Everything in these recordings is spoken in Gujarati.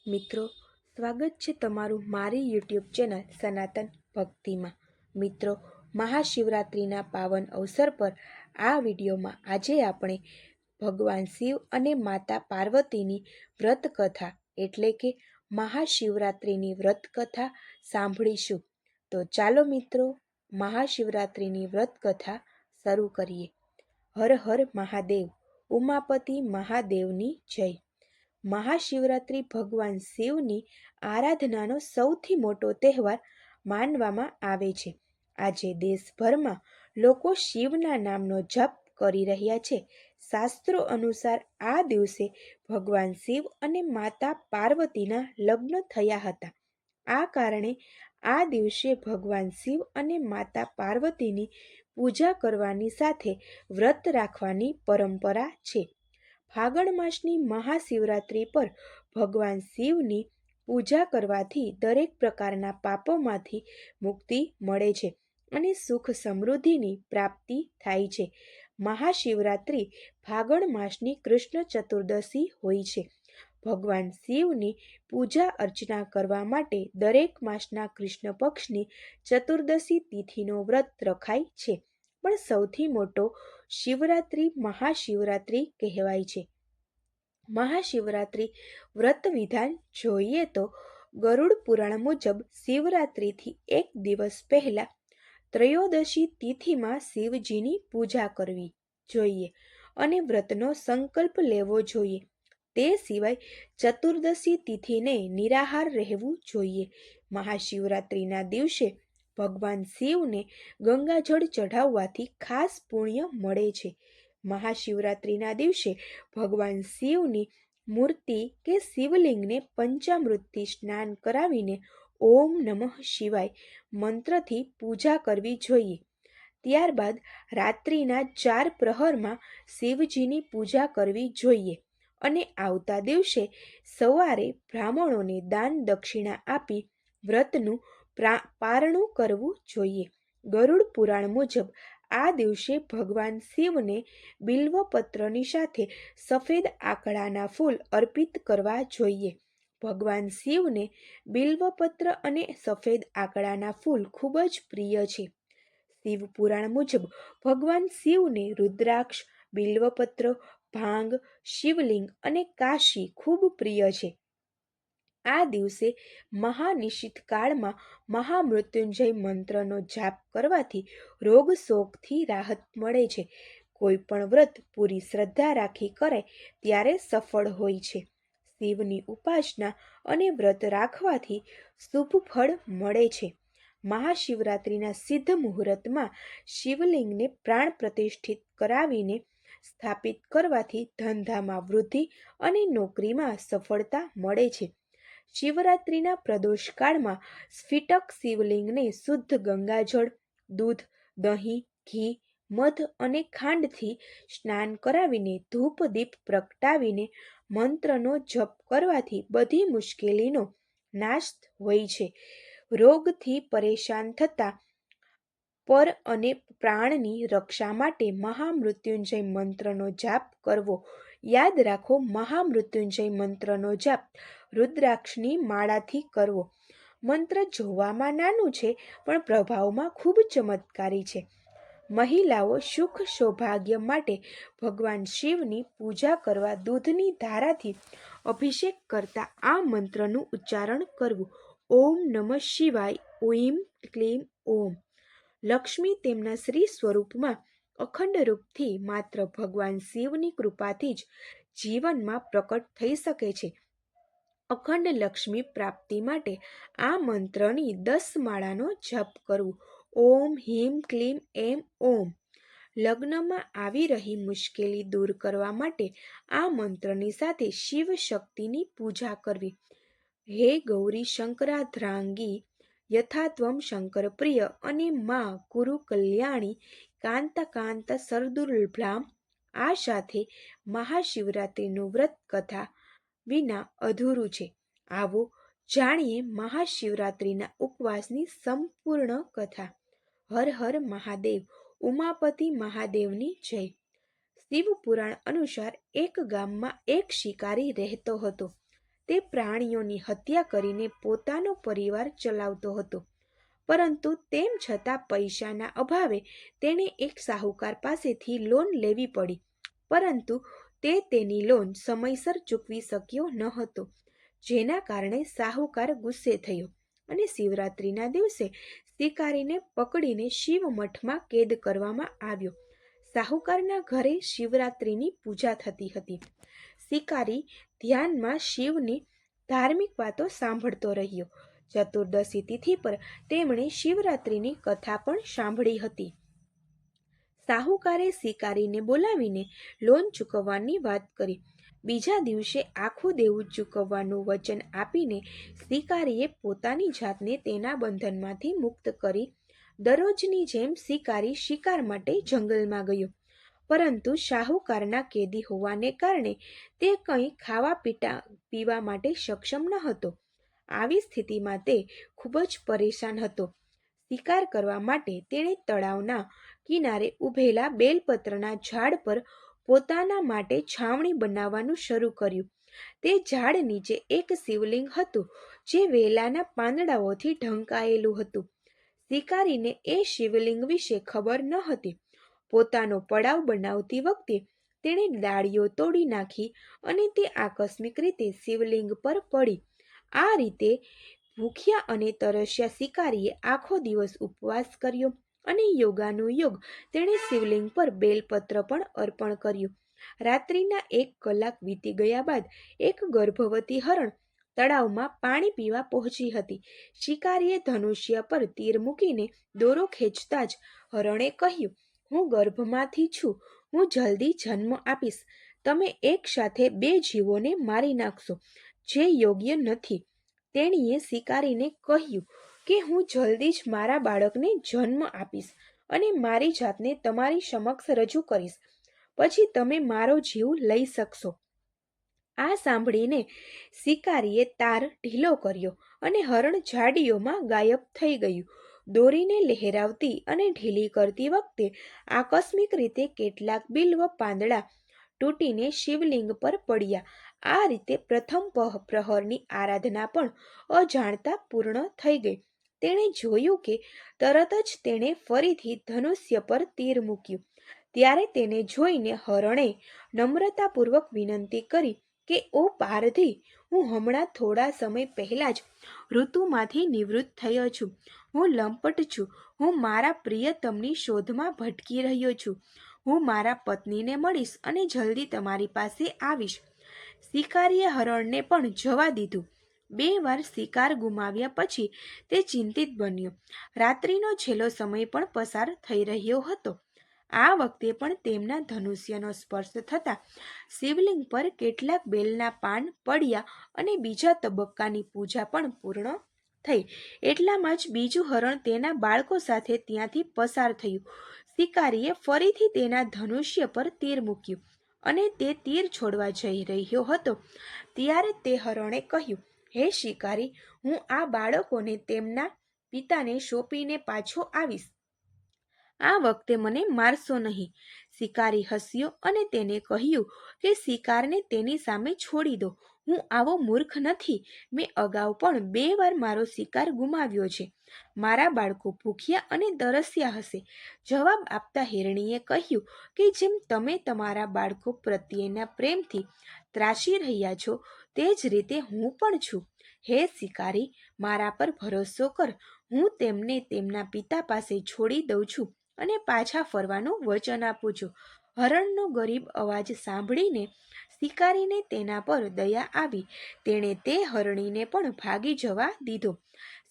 મિત્રો, સ્વાગત છે તમારું મારી યુટ્યુબ ચેનલ સનાતન ભક્તિમાં। મિત્રો, મહાશિવરાત્રિના પાવન અવસર પર આ વિડીયોમાં આજે આપણે ભગવાન શિવ અને માતા પાર્વતીની વ્રત કથા એટલે કે મહાશિવરાત્રિની વ્રત કથા સાંભળીશું। તો ચાલો મિત્રો, મહાશિવરાત્રિની વ્રત કથા શરૂ કરીએ। હર હર મહાદેવ, ઉમાપતિ મહાદેવની જય। મહાશિવરાત્રિ ભગવાન શિવની આરાધનાનો સૌથી મોટો તહેવાર માનવામાં આવે છે। આજે દેશભરમાં લોકો શિવના નામનો જપ કરી રહ્યા છે। શાસ્ત્રો અનુસાર આ દિવસે ભગવાન શિવ અને માતા પાર્વતીના લગ્ન થયા હતા। આ કારણે આ દિવસે ભગવાન શિવ અને માતા પાર્વતીની પૂજા કરવાની સાથે વ્રત રાખવાની પરંપરા છે। ફાગણ માસની મહાશિવરાત્રિ પર ભગવાન શિવની પૂજા કરવાથી દરેક પ્રકારના પાપોમાંથી મુક્તિ મળે છે અને સુખ સમૃદ્ધિની પ્રાપ્તિ થાય છે। મહાશિવરાત્રિ ફાગણ માસની કૃષ્ણ ચતુર્દશી હોય છે। ભગવાન શિવની પૂજા અર્ચના કરવા માટે દરેક માસના કૃષ્ણ પક્ષની ચતુર્દશી તિથિનો વ્રત રખાય છે, પણ સૌથી મોટો શિવરાત્રિ મહાશિવરાત્રિ કહેવાય છે। મહાશિવરાત્રિ વ્રત વિધાન જોઈએ તો ગરુડ પુરાણ મુજબ શિવરાત્રિથી એક દિવસ પહેલા ત્રયોદશી તિથિમાં શિવજીની પૂજા કરવી જોઈએ અને વ્રતનો સંકલ્પ લેવો જોઈએ। તે સિવાય ચતુર્દશી તિથિને નિરાહાર રહેવું જોઈએ। મહાશિવરાત્રિના દિવસે ભગવાન શિવને ગંગાજળ ચઢાવવાથી ખાસ પુણ્ય મળે છે। મહાશિવરાત્રિના દિવસે ભગવાન શિવની મૂર્તિ કે શિવલિંગને પંચામૃતથી સ્નાન કરાવીને ઓમ નમઃ શિવાય મંત્રથી પૂજા કરવી જોઈએ। ત્યારબાદ રાત્રિના 4 પ્રહરમાં શિવજીની પૂજા કરવી જોઈએ અને આવતા દિવસે સવારે બ્રાહ્મણોને દાન દક્ષિણા આપી વ્રતનું પારણું કરવું જોઈએ। ગરુડ પુરાણ મુજબ આ દિવસે ભગવાન શિવને બિલ્વપત્રની સાથે સફેદ આકડાના ફૂલ અર્પિત કરવા જોઈએ। ભગવાન શિવને બિલ્વપત્ર અને સફેદ આકડાના ફૂલ ખૂબ જ પ્રિય છે। શિવ પુરાણ મુજબ ભગવાન શિવને રુદ્રાક્ષ, બિલ્વપત્ર, ભાંગ, શિવલિંગ અને કાશી ખૂબ પ્રિય છે। આ દિવસે મહાનિશિત કાળમાં મહામૃત્યુંજય મંત્રનો જાપ કરવાથી રોગ શોકથી રાહત મળે છે। કોઈ પણ વ્રત પૂરી શ્રદ્ધા રાખી કરે ત્યારે સફળ હોય છે। શિવની ઉપાસના અને વ્રત રાખવાથી શુભ ફળ મળે છે। મહાશિવરાત્રિના સિદ્ધ મુહૂર્તમાં શિવલિંગને પ્રાણ પ્રતિષ્ઠિત કરાવીને સ્થાપિત કરવાથી ધંધામાં વૃદ્ધિ અને નોકરીમાં સફળતા મળે છે। શિવરાત્રિના પ્રદોષકાળમાં સ્ફટિક શિવલિંગને શુદ્ધ ગંગાજળ, દૂધ, દહીં, ઘી, મધ અને ખાંડથી સ્નાન કરાવીને ધૂપ દીપ પ્રગટાવીને મંત્રનો જપ કરવાથી બધી મુશ્કેલીનો નાશ હોય છે। રોગથી પરેશાન થતા પર અને પ્રાણની રક્ષા માટે મહામૃત્યુંજય મંત્રનો જાપ કરવો। યાદ રાખો, મહામૃત્યુંજય મંત્રનો જાપ રુદ્રાક્ષની માળાથી કરવો। મંત્ર જોવામાં નાનું છે પણ પ્રભાવમાં ખૂબ ચમત્કારી છે। મહિલાઓ સુખ સૌભાગ્ય માટે ભગવાન શિવની પૂજા કરવા દૂધની ધારાથી અભિષેક કરતા આ મંત્રનું ઉચ્ચારણ કરવું। ઓમ નમઃ શિવાય, ઓમ ક્લીમ ઓમ। લક્ષ્મી તેમના શ્રી સ્વરૂપમાં અખંડ રૂપથી માત્ર ભગવાન શિવની કૃપાથી જ જીવનમાં પ્રકટ થઈ શકે છે। અખંડ લક્ષ્મી પ્રાપ્તિ માટે આ મંત્રની 10 માળાનો જપ કરવો। ઓમ હ્રીમ ક્લીમ એમ ઓમ। લગ્નમાં આવી રહી મુશ્કેલી દૂર કરવા માટે આ મંત્રની સાથે શિવ શક્તિની પૂજા કરવી। હે ગૌરી શંકરાર્ધાંગી યથાત્વમ શંકર પ્રિય અને મા કુરુ કલ્યાણી કાંતા સરદુર્લભામ। આ સાથે મહાશિવરાત્રિનું વ્રત કથા વિના અધૂરું છે। આવો જાણીએ મહાશિવરાત્રિના ઉપવાસની સંપૂર્ણ કથા। હર હર મહાદેવ, ઉમાપતિ મહાદેવની જય। શિવ પુરાણ અનુસાર એક ગામમાં એક શિકારી રહેતો હતો। તે પ્રાણીઓની હત્યા કરીને પોતાનો પરિવાર ચલાવતો હતો. પરંતુ તેમ છતાં પૈસાના અભાવે તેણે એક શાહુકાર પાસેથી લોન લેવી પડી. પરંતુ તે તેની લોન સમયસર ચૂકવી શક્યો ન હતો, જેના કારણે શાહુકાર ગુસ્સે થયો અને શિવરાત્રિના દિવસે શિકારીને પકડીને શિવ મઠમાં કેદ કરવામાં આવ્યો. શાહુકારના ઘરે શિવરાત્રિની પૂજા થતી હતી. શિકારી ધ્યાનમાં શિવની ધાર્મિક વાતો સાંભળતો રહ્યો. ચતુર્દશી તિથિ પર તેમણે શિવરાત્રિની કથા પણ સાંભળી હતી. શાહુકારે શિકારીને બોલાવીને લોન ચૂકવવાની વાત કરી. બીજા દિવસે આખું દેવું ચૂકવવાનું વચન આપીને શિકારીએ પોતાની જાતને તેના બંધનમાંથી મુક્ત કરી. દરરોજની જેમ શિકારી શિકાર માટે જંગલમાં ગયો, પરંતુ શાહુકારના કેદી હોવાને કારણે તે કંઈ ખાવા પીવા માટે સક્ષમ ન હતો. આવી સ્થિતિમાં તે ખૂબ જ પરેશાન હતો. શિકાર કરવા માટે તેણે તળાવના કિનારે ઊભેલા બેલપત્રના ઝાડ પર પોતાના માટે છાવણી બનાવવાનું શરૂ કર્યું. તે ઝાડ નીચે એક શિવલિંગ હતું, જે વેલાના પાંદડાઓથી ઢંકાયેલું હતું. શિકારીને એ શિવલિંગ વિશે ખબર ન હતી. પોતાનો પડાવ બનાવતી વખતે તેણે ડાળીઓ તોડી નાખી અને તે આકસ્મિક રીતે શિવલિંગ પર પડી. આ રીતે ભૂખ્યા અને તરસ્યા શિકારીએ આખો દિવસ ઉપવાસ કર્યો અને યોગાનુયોગ તેણે શિવલિંગ પર બેલપત્ર પણ અર્પણ કર્યું. રાત્રિના 1 કલાક વીતી ગયા બાદ એક ગર્ભવતી હરણ તળાવમાં પાણી પીવા પહોંચી હતી. શિકારીએ ધનુષ્ય પર તીર મૂકીને દોરો ખેંચતા જ હરણે કહ્યું, હું ગર્ભમાંથી છું, હું જલ્દી જન્મ આપીશ. તમે એક સાથે 2 જીવોને મારી નાખશો, જે યોગ્ય નથી. તેણીએ શિકારીને કહ્યું કે હું જલ્દી જ મારા બાળકને જન્મ આપીશ અને મારી જાતને તમારી સમક્ષ રજૂ કરીશ. પછી તમે મારો જીવ લઈ શકશો. આ સાંભળીને શિકારીએ તાર ઢીલો કર્યો અને હરણ ઝાડીઓમાં ગાયબ થઈ ગયું. દોરીને લહેરાવતી અને ઢીલી કરતી વખતે આકસ્મિક રીતે કેટલાક બિલ્વ પાંદડા તૂટીને શિવલિંગ પર પડ્યા. આ રીતે પ્રથમ પ્રહરની આરાધના પણ અજાણતા પૂર્ણ થઈ ગઈ. તેણે જોયું કે તરત જ તેણે ફરીથી ધનુષ્ય પર તીર મૂક્યું. ત્યારે તેને જોઈને હરણે નમ્રતાપૂર્વક વિનંતી કરી કે ઓ પારધી, હું હમણાં થોડા સમય પહેલાં જ ઋતુમાંથી નિવૃત્ત થયો છું. હું લંપટ છું. હું મારા પ્રિયતમની શોધમાં ભટકી રહ્યો છું. હું મારા પત્નીને મળીશ અને જલ્દી તમારી પાસે આવીશ. શિકારીએ હરણને પણ જવા દીધું. 2 વાર શિકાર ગુમાવ્યા પછી તે ચિંતિત બન્યો. રાત્રિનો છેલ્લો સમય પણ પસાર થઈ રહ્યો હતો. આ વખતે પણ તેમના ધનુષ્યનો સ્પર્શ થતાં શિવલિંગ પર કેટલાક બેલના પાન પડ્યા અને બીજા તબક્કાની પૂજા પણ પૂર્ણ થઈ. એટલામાં જ બીજું હરણ તેના બાળકો સાથે ત્યાંથી પસાર થયું. શિકારીએ ફરીથી તેના ધનુષ્ય પર તીર મૂક્યું અને તે તીર છોડવા જઈ રહ્યો હતો ત્યારે તે હરણે કહ્યું, હે શિકારી, હું આ બાળકોને તેમના પિતાને સોંપીને પાછો આવીશ. આ વખતે મને મારશો નહીં. શિકારી હસ્યો અને તેને કહ્યું કે શિકારને તેની સામે છોડી દો. હું આવો મૂર્ખ નથી. મેં અગાઉ પણ 2 વાર મારો શિકાર ગુમાવ્યો છે. મારા બાળકો ભૂખ્યા અને તરસ્યા હશે. જવાબ આપતા હિરણીએ કહ્યું કે જેમ તમે તમારા બાળકો પ્રત્યેના પ્રેમથી ત્રાસી રહ્યા છો, તે જ રીતે હું પણ છું. હે શિકારી, મારા પર ભરોસો કર. હું તેમને તેમના પિતા પાસે છોડી દઉં છું અને પાછા ફરવાનું વચન આપું છું. હરણનો ગરીબ અવાજ સાંભળીને શિકારીને તેના પર દયા આવી. તેણે તે હરણીને પણ ભાગી જવા દીધો.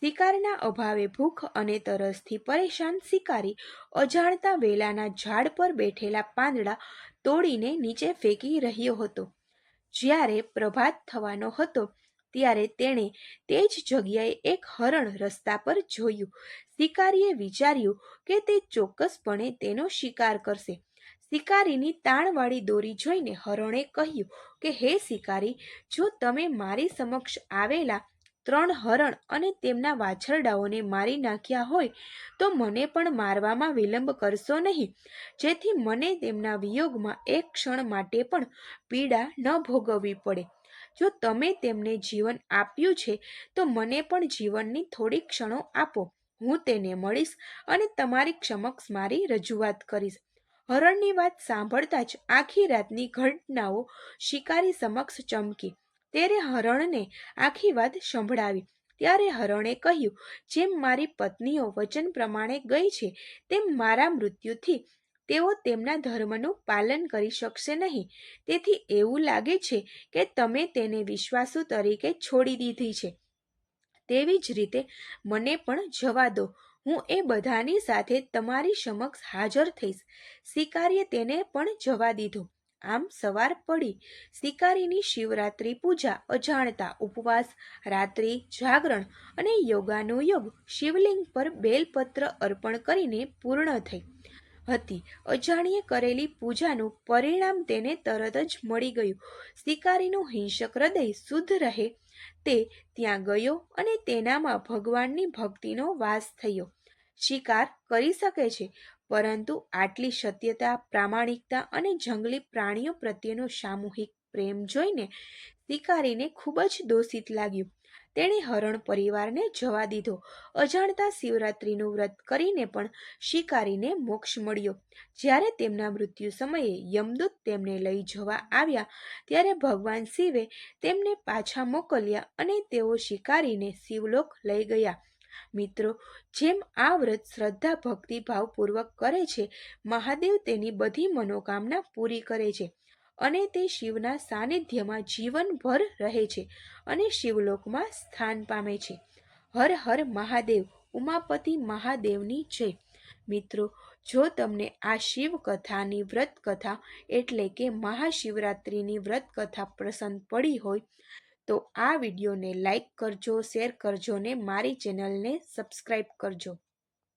શિકારના અભાવે ભૂખ અને તરસથી પરેશાન શિકારી અજાણતા વેલાના ઝાડ પર બેઠેલા પાંદડા તોડીને નીચે ફેંકી રહ્યો હતો. જ્યારે પ્રભાત થવાનો હતો ત્યારે તેણે તે જ જગ્યાએ એક હરણ રસ્તા પર જોયું. શિકારીએ વિચાર્યું કે તે ચોક્કસપણે તેનો શિકાર કરશે. શિકારીની તાણવાળી દોરી જોઈને હરણે કહ્યું કે હે શિકારી, જો તમે મારી સમક્ષ આવેલા 3 હરણ અને તેમના વાછરડાઓને મારી નાખ્યા હોય તો મને પણ મારવામાં વિલંબ કરશો નહીં, જેથી મને તેમના વિયોગમાં એક ક્ષણ માટે પણ પીડા ન ભોગવવી પડે. જો તમે તેમને જીવન આપ્યું છે તો મને પણ જીવનની થોડી ક્ષણો આપો. હું તેને મળીશ અને તમારી સમક્ષ મારી રજૂઆત કરીશ. હરણની વાત સાંભળતા જ આખી રાતની ઘટનાઓ શિકારી સમક્ષ ચમકી. ત્યારે હરણને આખી વાત સંભળાવી. ત્યારે હરણે કહ્યું, જેમ મારી પત્નીઓ વચન પ્રમાણે ગઈ છે તેમ મારા મૃત્યુથી તેઓ તેમના ધર્મનું પાલન કરી શકશે નહીં. તેથી એવું લાગે છે કે તમે તેને વિશ્વાસુ તરીકે છોડી દીધી છે. તેવી જ રીતે મને પણ જવા દો. હું એ બધાની સાથે તમારી સમક્ષ હાજર થઈશ. શિકારીએ તેને પણ જવા દીધો. આમ સવાર પડી. શિકારીની શિવરાત્રિ પૂજા અજાણતા ઉપવાસ, રાત્રિ જાગરણ અને યોગાનુયોગ શિવલિંગ પર બેલપત્ર અર્પણ કરીને પૂર્ણ થઈ હતી. અજાણ્યે કરેલી પૂજાનું પરિણામ તેને તરત જ મળી ગયું. શિકારીનું હિંસક હૃદય શુદ્ધ રહે તે ત્યાં ગયો અને તેનામાં ભગવાનની ભક્તિનો વાસ થયો. શિકાર કરી શકે છે, પરંતુ આટલી સત્યતા, પ્રામાણિકતા અને જંગલી પ્રાણીઓ પ્રત્યેનો સામૂહિક પ્રેમ જોઈને શિકારીને ખૂબ જ દોષિત લાગ્યું. તેણે હરણ પરિવારને જવા દીધો. અજાણતા શિવરાત્રિનું વ્રત કરીને પણ શિકારીને મોક્ષ મળ્યો. જ્યારે તેમના મૃત્યુ સમયે યમદૂત તેમને લઈ જવા આવ્યા ત્યારે ભગવાન શિવે તેમને પાછા મોકલ્યા અને તેઓ શિકારીને શિવલોક લઈ ગયા. મિત્રો, જેમ આ વ્રત શ્રદ્ધા ભક્તિભાવપૂર્વક કરે છે, મહાદેવ તેની બધી મનોકામના પૂરી કરે છે અને તે શિવના સાનિધ્યમાં જીવનભર રહે છે અને શિવલોકમાં સ્થાન પામે છે. હર હર મહાદેવ. ઉમાપતિ મહાદેવની જય. મિત્રો, જો તમને આ શિવ કથાની વ્રત કથા એટલે કે મહાશિવરાત્રિની વ્રત કથા પસંદ પડી હોય તો આ વિડીયોને લાઈક કરજો, શેર કરજો ને મારી ચેનલને સબસ્ક્રાઈબ કરજો.